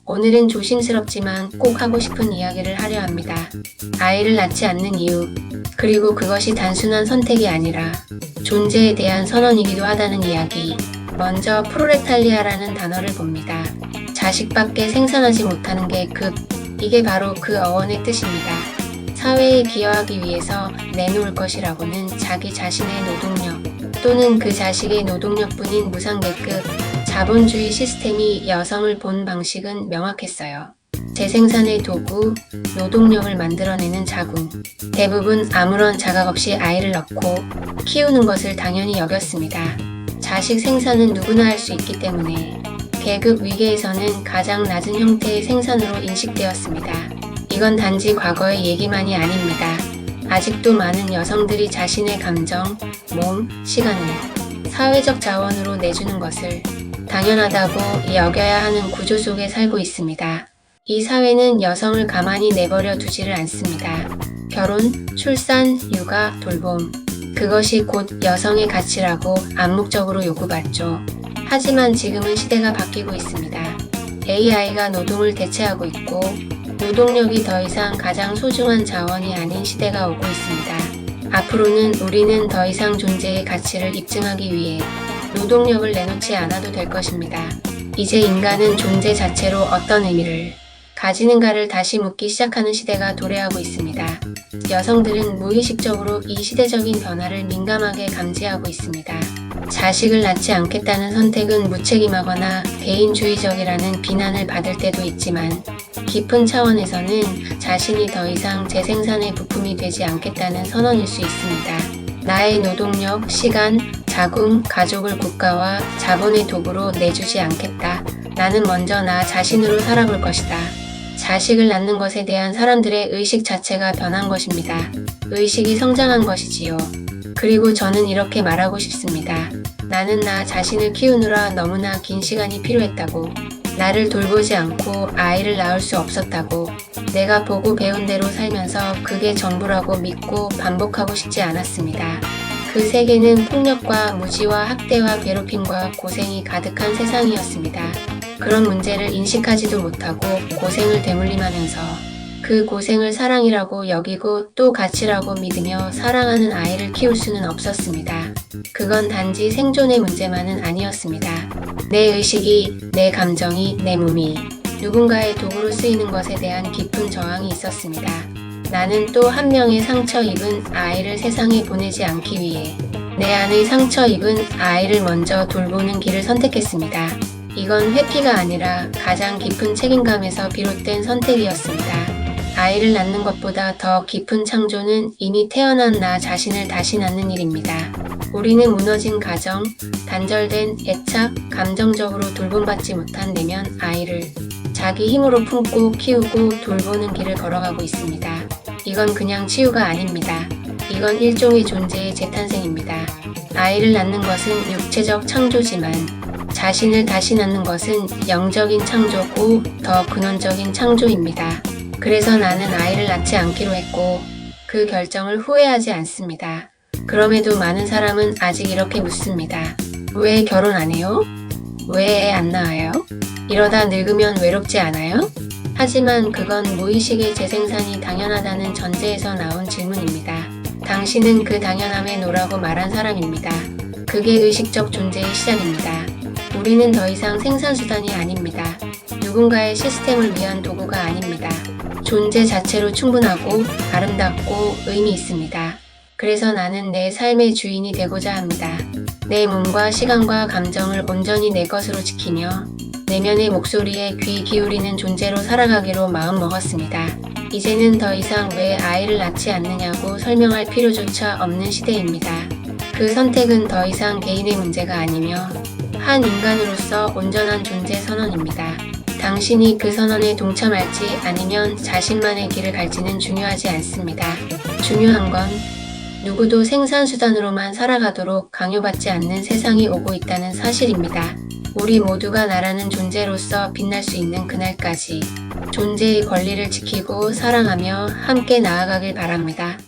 오늘은 조심스럽지만 꼭 하고 싶은 이야기를 하려 합니다. 아이를 낳지 않는 이유, 그리고 그것이 단순한 선택이 아니라 존재에 대한 선언이기도 하다는 이야기. 먼저 프로레탈리아라는 단어를 봅니다. 자식밖에 생산하지 못하는 계급, 이게 바로 그 어원의 뜻입니다. 사회에 기여하기 위해서 내놓을 것이라고는 자기 자신의 노동력 또는 그 자식의 노동력뿐인 무상계급, 자본주의 시스템이 여성을 본 방식은 명확했어요. 재생산의 도구, 노동력을 만들어내는 자궁. 대부분 아무런 자각 없이 아이를 낳고 키우는 것을 당연히 여겼습니다. 자식 생산은 누구나 할 수 있기 때문에 계급 위계에서는 가장 낮은 형태의 생산으로 인식되었습니다. 이건 단지 과거의 얘기만이 아닙니다. 아직도 많은 여성들이 자신의 감정, 몸, 시간을 사회적 자원으로 내주는 것을 당연하다고 여겨야 하는 구조 속에 살고 있습니다. 이 사회는 여성을 가만히 내버려 두지를 않습니다. 결혼, 출산, 육아, 돌봄. 그것이 곧 여성의 가치라고 암묵적으로 요구받죠. 하지만 지금은 시대가 바뀌고 있습니다. AI가 노동을 대체하고 있고 노동력이 더 이상 가장 소중한 자원이 아닌 시대가 오고 있습니다. 앞으로는 우리는 더 이상 존재의 가치를 입증하기 위해 노동력을 내놓지 않아도 될 것입니다. 이제 인간은 존재 자체로 어떤 의미를 가지는가를 다시 묻기 시작하는 시대가 도래하고 있습니다. 여성들은 무의식적으로 이 시대적인 변화를 민감하게 감지하고 있습니다. 자식을 낳지 않겠다는 선택은 무책임하거나 개인주의적이라는 비난을 받을 때도 있지만 깊은 차원에서는 자신이 더 이상 재생산의 부품이 되지 않겠다는 선언일 수 있습니다. 나의 노동력, 시간, 자궁, 가족을 국가와 자본의 도구로 내주지 않겠다. 나는 먼저 나 자신으로 살아볼 것이다. 자식을 낳는 것에 대한 사람들의 의식 자체가 변한 것입니다. 의식이 성장한 것이지요. 그리고 저는 이렇게 말하고 싶습니다. 나는 나 자신을 키우느라 너무나 긴 시간이 필요했다고. 나를 돌보지 않고 아이를 낳을 수 없었다고. 내가 보고 배운 대로 살면서 그게 전부라고 믿고 반복하고 싶지 않았습니다. 그 세계는 폭력과 무지와 학대와 괴롭힘과 고생이 가득한 세상이었습니다. 그런 문제를 인식하지도 못하고 고생을 되물림하면서 그 고생을 사랑이라고 여기고 또 가치라고 믿으며 사랑하는 아이를 키울 수는 없었습니다. 그건 단지 생존의 문제만은 아니었습니다. 내 의식이, 내 감정이, 내 몸이 누군가의 도구로 쓰이는 것에 대한 깊은 저항이 있었습니다. 나는 또 한 명의 상처 입은 아이를 세상에 보내지 않기 위해 내 안의 상처 입은 아이를 먼저 돌보는 길을 선택했습니다. 이건 회피가 아니라 가장 깊은 책임감에서 비롯된 선택이었습니다. 아이를 낳는 것보다 더 깊은 창조는 이미 태어난 나 자신을 다시 낳는 일입니다. 우리는 무너진 가정, 단절된 애착, 감정적으로 돌봄받지 못한 내면 아이를 자기 힘으로 품고 키우고 돌보는 길을 걸어가고 있습니다. 이건 그냥 치유가 아닙니다. 이건 일종의 존재의 재탄생입니다. 아이를 낳는 것은 육체적 창조지만 자신을 다시 낳는 것은 영적인 창조고 더 근원적인 창조입니다. 그래서 나는 아이를 낳지 않기로 했고 그 결정을 후회하지 않습니다. 그럼에도 많은 사람은 아직 이렇게 묻습니다. 왜 결혼 안 해요? 왜 애 안 낳아요? 이러다 늙으면 외롭지 않아요? 하지만 그건 무의식의 재생산이 당연하다는 전제에서 나온 질문입니다. 당신은 그 당연함에 노라고 말한 사람입니다. 그게 의식적 존재의 시작입니다. 우리는 더 이상 생산수단이 아닙니다. 누군가의 시스템을 위한 도구가 아닙니다. 존재 자체로 충분하고 아름답고 의미 있습니다. 그래서 나는 내 삶의 주인이 되고자 합니다. 내 몸과 시간과 감정을 온전히 내 것으로 지키며 내면의 목소리에 귀 기울이는 존재로 살아가기로 마음먹었습니다. 이제는 더 이상 왜 아이를 낳지 않느냐고 설명할 필요조차 없는 시대입니다. 그 선택은 더 이상 개인의 문제가 아니며 한 인간으로서 온전한 존재 선언입니다. 당신이 그 선언에 동참할지 아니면 자신만의 길을 갈지는 중요하지 않습니다. 중요한 건 누구도 생산수단으로만 살아가도록 강요받지 않는 세상이 오고 있다는 사실입니다. 우리 모두가 나라는 존재로서 빛날 수 있는 그날까지 존재의 권리를 지키고 사랑하며 함께 나아가길 바랍니다.